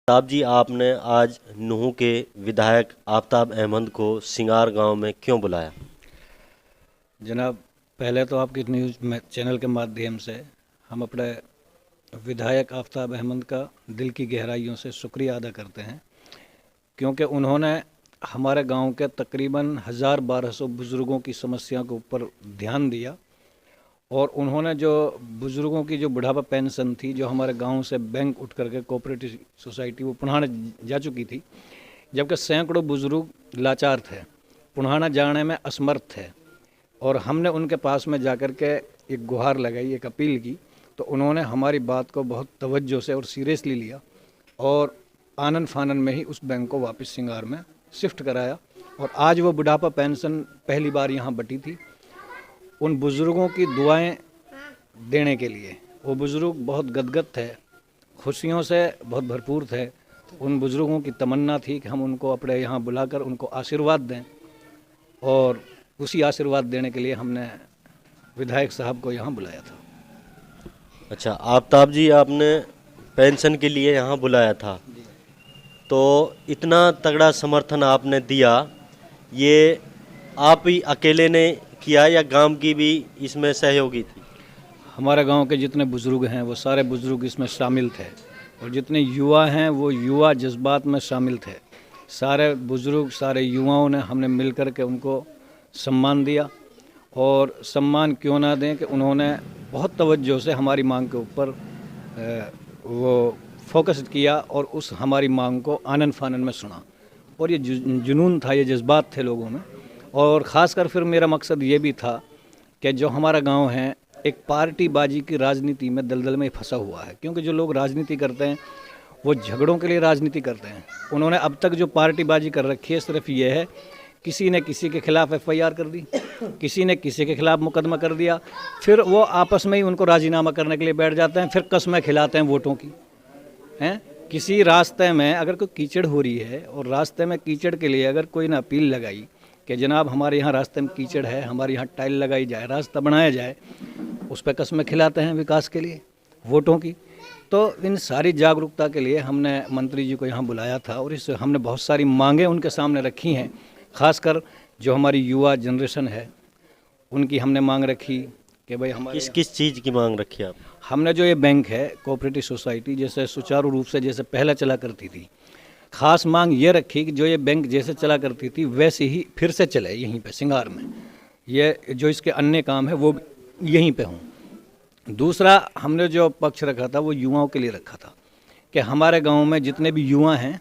साहब जी, आपने आज नूह के विधायक आफताब अहमद को सिंगार गांव में क्यों बुलाया? जनाब, पहले तो आपकी न्यूज़ चैनल के माध्यम से हम अपने विधायक आफताब अहमद का दिल की गहराइयों से शुक्रिया अदा करते हैं, क्योंकि उन्होंने हमारे गांव के तकरीबन 1000-1200 बुज़ुर्गों की समस्या के ऊपर ध्यान दिया और उन्होंने जो बुज़ुर्गों की जो बुढ़ापा पेंशन थी, जो हमारे गांव से बैंक उठ करके कोऑपरेटिव सोसाइटी वो पुराने जा चुकी थी, जबकि सैकड़ों बुज़ुर्ग लाचार थे, पुराना जाने में असमर्थ थे, और हमने उनके पास में जाकर के एक गुहार लगाई, एक अपील की, तो उन्होंने हमारी बात को बहुत तवज्जो से और सीरियसली लिया और आनन फानन में ही उस बैंक को वापस सिंगार में शिफ्ट कराया। और आज वो बुढ़ापा पेंशन पहली बार यहाँ बटी थी उन बुज़ुर्गों की दुआएं देने के लिए। वो बुज़ुर्ग बहुत गदगद थे, खुशियों से बहुत भरपूर थे। उन बुज़ुर्गों की तमन्ना थी कि हम उनको अपने यहाँ बुलाकर उनको आशीर्वाद दें, और उसी आशीर्वाद देने के लिए हमने विधायक साहब को यहाँ बुलाया था। अच्छा आफताब जी, आपने पेंशन के लिए यहाँ बुलाया था, तो इतना तगड़ा समर्थन आपने दिया, ये आप ही अकेले ने किया या गांव की भी इसमें सहयोगी थी? हमारे गांव के जितने बुज़ुर्ग हैं वो सारे बुज़ुर्ग इसमें शामिल थे, और जितने युवा हैं वो युवा जज्बात में शामिल थे। सारे बुज़ुर्ग, सारे युवाओं ने हमने मिल कर के उनको सम्मान दिया, और सम्मान क्यों ना दें कि उन्होंने बहुत तवज्जो से हमारी मांग के ऊपर वो फोकस किया और उस हमारी मांग को आनन फानन में सुना, और ये जुनून था, ये जज्बात थे लोगों में। और ख़ासकर फिर मेरा मकसद ये भी था कि जो हमारा गांव है एक पार्टीबाजी की राजनीति में दलदल में फंसा हुआ है, क्योंकि जो लोग राजनीति करते हैं वो झगड़ों के लिए राजनीति करते हैं। उन्होंने अब तक जो पार्टीबाजी कर रखी है सिर्फ ये है, किसी ने किसी के खिलाफ FIR कर दी, किसी ने किसी के खिलाफ मुकदमा कर दिया, फिर वो आपस में ही उनको राजीनामा करने के लिए बैठ जाते हैं, फिर कस्में खिलाते हैं वोटों की हैं। किसी रास्ते में अगर कोई कीचड़ हो रही है और रास्ते में कीचड़ के लिए अगर कोई ने अपील लगाई कि जनाब हमारे यहाँ रास्ते में कीचड़ है, हमारे यहाँ टाइल लगाई जाए, रास्ता बनाया जाए, उस पर कस्में खिलाते हैं विकास के लिए, वोटों की। तो इन सारी जागरूकता के लिए हमने मंत्री जी को यहाँ बुलाया था, और इससे हमने बहुत सारी मांगें उनके सामने रखी हैं। ख़ासकर जो हमारी युवा जनरेशन है उनकी हमने मांग रखी कि भाई हमारे किस चीज़ की मांग रखी आप? हमने जो ये बैंक है कोऑपरेटिव सोसाइटी जैसे सुचारू रूप से जैसे पहले चला करती थी, ख़ास मांग ये रखी कि जो ये बैंक जैसे चला करती थी वैसे ही फिर से चले यहीं पे सिंगार में, ये जो इसके अन्य काम है वो यहीं पे हों। दूसरा हमने जो पक्ष रखा था वो युवाओं के लिए रखा था कि हमारे गांव में जितने भी युवा हैं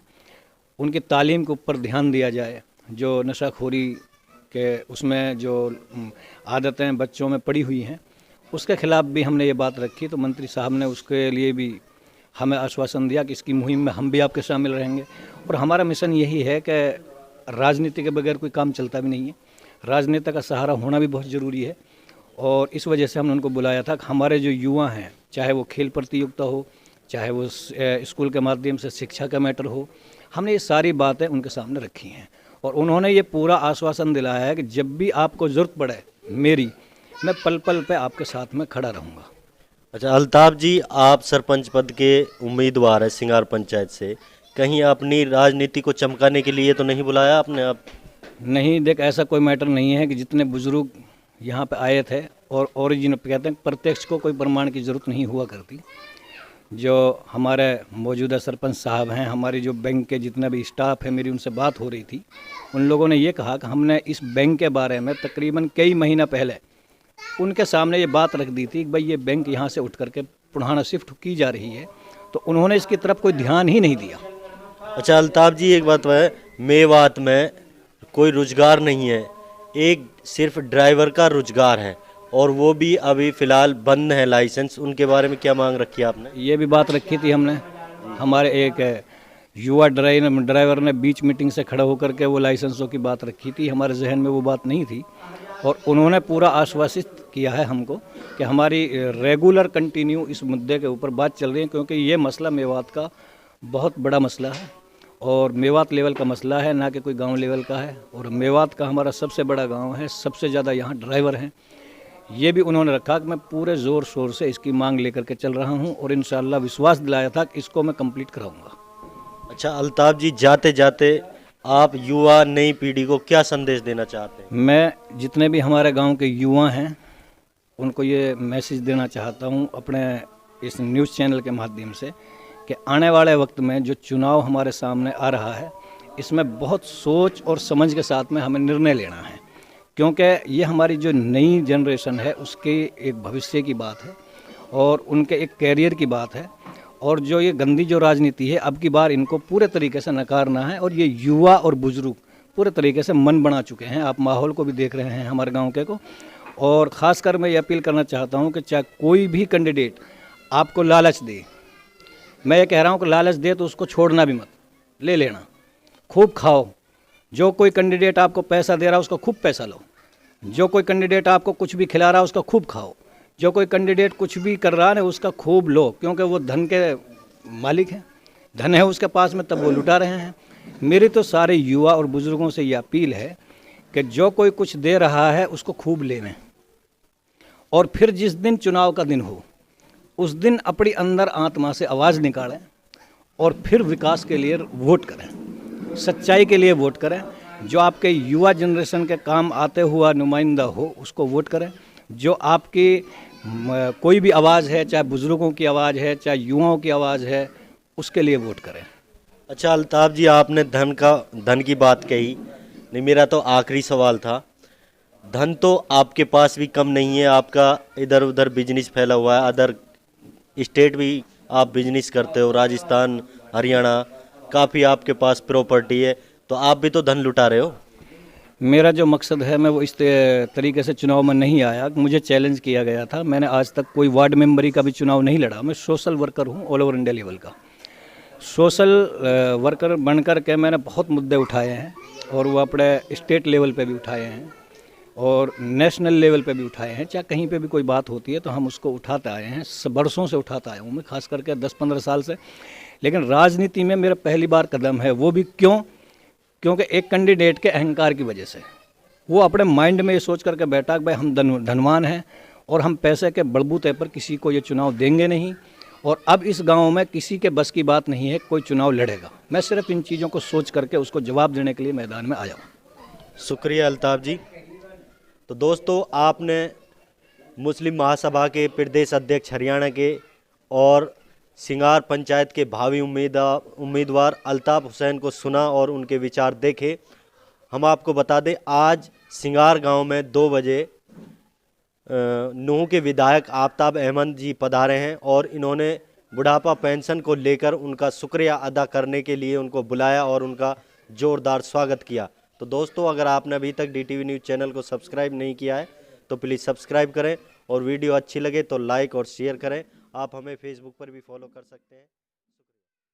उनकी तालीम के ऊपर ध्यान दिया जाए। जो नशाखोरी के उसमें जो आदतें बच्चों में पड़ी हुई हैं उसके ख़िलाफ़ भी हमने ये बात रखी, तो मंत्री साहब ने उसके लिए भी हमें आश्वासन दिया कि इसकी मुहिम में हम भी आपके शामिल रहेंगे। और हमारा मिशन यही है कि राजनीति के बगैर कोई काम चलता भी नहीं है, राजनेता का सहारा होना भी बहुत ज़रूरी है, और इस वजह से हमने उनको बुलाया था कि हमारे जो युवा हैं, चाहे वो खेल प्रतियोगिता हो, चाहे वो स्कूल के माध्यम से शिक्षा का मैटर हो, हमने ये सारी बातें उनके सामने रखी हैं, और उन्होंने ये पूरा आश्वासन दिलाया है कि जब भी आपको ज़रूरत पड़े मेरी, मैं पल पल पे आपके साथ में खड़ा रहूँगा। अच्छा अल्ताफ़ जी, आप सरपंच पद के उम्मीदवार हैं सिंगार पंचायत से, कहीं अपनी राजनीति को चमकाने के लिए तो नहीं बुलाया आपने? आप नहीं, देख ऐसा कोई मैटर नहीं है कि जितने बुज़ुर्ग यहाँ पे आए थे, और ओरिजिन कहते हैं प्रत्यक्ष को कोई प्रमाण की ज़रूरत नहीं हुआ करती। जो हमारे मौजूदा सरपंच साहब हैं, हमारी जो बैंक के जितना भी स्टाफ है, मेरी उनसे बात हो रही थी, उन लोगों ने ये कहा कि हमने इस बैंक के बारे में तकरीबन कई महीना पहले उनके सामने ये बात रख दी थी कि भाई ये बैंक यहाँ से उठ करके पुराना शिफ्ट की जा रही है, तो उन्होंने इसकी तरफ कोई ध्यान ही नहीं दिया। अच्छा अल्ताफ़ जी, एक बात है, मेवात में कोई रोजगार नहीं है, एक सिर्फ ड्राइवर का रोजगार है, और वो भी अभी फ़िलहाल बंद है लाइसेंस, उनके बारे में क्या मांग रखी है आपने? ये भी बात रखी थी हमने, हमारे एक युवा ड्राइवर ने बीच मीटिंग से खड़ा होकर के वो लाइसेंसों की बात रखी थी, हमारे जहन में वो बात नहीं थी। और उन्होंने पूरा आश्वासित किया है हमको कि हमारी रेगुलर कंटिन्यू इस मुद्दे के ऊपर बात चल रही है, क्योंकि ये मसला मेवात का बहुत बड़ा मसला है और मेवात लेवल का मसला है, ना कि कोई गांव लेवल का है। और मेवात का हमारा सबसे बड़ा गांव है, सबसे ज़्यादा यहाँ ड्राइवर हैं। ये भी उन्होंने रखा कि मैं पूरे ज़ोर शोर से इसकी मांग लेकर के चल रहा हूँ और इंशाअल्लाह विश्वास दिलाया था कि इसको मैं कंप्लीट कराऊंगा। अच्छा अल्ताफ़ जी, जाते जाते आप युवा नई पीढ़ी को क्या संदेश देना चाहते हैं? मैं जितने भी हमारे गांव के युवा हैं उनको ये मैसेज देना चाहता हूं अपने इस न्यूज़ चैनल के माध्यम से कि आने वाले वक्त में जो चुनाव हमारे सामने आ रहा है, इसमें बहुत सोच और समझ के साथ में हमें निर्णय लेना है, क्योंकि ये हमारी जो नई जनरेशन है उसके एक भविष्य की बात है और उनके एक कैरियर की बात है। और जो ये गंदी जो राजनीति है, अब की बार इनको पूरे तरीके से नकारना है। और ये युवा और बुजुर्ग पूरे तरीके से मन बना चुके हैं, आप माहौल को भी देख रहे हैं हमारे गांव के को। और ख़ासकर मैं ये अपील करना चाहता हूं कि चाहे कोई भी कैंडिडेट आपको लालच दे, मैं ये कह रहा हूं कि लालच दे तो उसको छोड़ना भी मत, ले लेना, खूब खाओ। जो कोई कैंडिडेट आपको पैसा दे रहा है उसको खूब पैसा लो, जो कोई कैंडिडेट आपको कुछ भी खिला रहा है उसका खूब खाओ, जो कोई कैंडिडेट कुछ भी कर रहा है उसका खूब लो, क्योंकि वो धन के मालिक हैं, धन है उसके पास में, तब वो लुटा रहे हैं। मेरी तो सारे युवा और बुज़ुर्गों से ये अपील है कि जो कोई कुछ दे रहा है उसको खूब लेवें और फिर जिस दिन चुनाव का दिन हो उस दिन अपनी अंदर आत्मा से आवाज़ निकालें और फिर विकास के लिए वोट करें, सच्चाई के लिए वोट करें। जो आपके युवा जनरेशन के काम आते हुआ नुमाइंदा हो उसको वोट करें। जो आपकी कोई भी आवाज़ है, चाहे बुज़ुर्गों की आवाज़ है, चाहे युवाओं की आवाज़ है, उसके लिए वोट करें। अच्छा अल्ताफ़ जी, आपने धन की बात कही, नहीं मेरा तो आखिरी सवाल था। धन तो आपके पास भी कम नहीं है, आपका इधर उधर बिजनेस फैला हुआ है, अदर स्टेट भी आप बिजनेस करते हो, राजस्थान, हरियाणा, काफ़ी आपके पास प्रॉपर्टी है, तो आप भी तो धन लुटा रहे हो। मेरा जो मकसद है मैं वो इस तरीके से चुनाव में नहीं आया, मुझे चैलेंज किया गया था। मैंने आज तक कोई वार्ड मेंबरी का भी चुनाव नहीं लड़ा। मैं सोशल वर्कर हूँ, ऑल ओवर इंडिया लेवल का सोशल वर्कर बनकर के मैंने बहुत मुद्दे उठाए हैं और वो अपने स्टेट लेवल पे भी उठाए हैं और नेशनल लेवल पे भी उठाए हैं। चाहे कहीं पे भी कोई बात होती है तो हम उसको उठाते आए हैं, बरसों से उठाता आया हूँ मैं, खास करके 10-15 साल से। लेकिन राजनीति में मेरा पहली बार कदम है, वो भी क्योंकि एक कैंडिडेट के अहंकार की वजह से वो अपने माइंड में ये सोच करके बैठा कि भाई हम धनवान हैं और हम पैसे के बलबूते पर किसी को ये चुनाव देंगे नहीं, और अब इस गांव में किसी के बस की बात नहीं है कोई चुनाव लड़ेगा। मैं सिर्फ इन चीज़ों को सोच करके उसको जवाब देने के लिए मैदान में आया हूँ। शुक्रिया अल्ताफ़ जी। तो दोस्तों, आपने मुस्लिम महासभा के प्रदेश अध्यक्ष हरियाणा के और सिंगार पंचायत के भावी उम्मीदवार अल्ताफ़ हुसैन को सुना और उनके विचार देखे। हम आपको बता दें, आज सिंगार गांव में 2 बजे नूह के विधायक आफ्ताब अहमद जी पधारे हैं और इन्होंने बुढ़ापा पेंशन को लेकर उनका शुक्रिया अदा करने के लिए उनको बुलाया और उनका ज़ोरदार स्वागत किया। तो दोस्तों, अगर आपने अभी तक DTV न्यूज़ चैनल को सब्सक्राइब नहीं किया है तो प्लीज़ सब्सक्राइब करें और वीडियो अच्छी लगे तो लाइक और शेयर करें। आप हमें फेसबुक पर भी फॉलो कर सकते हैं।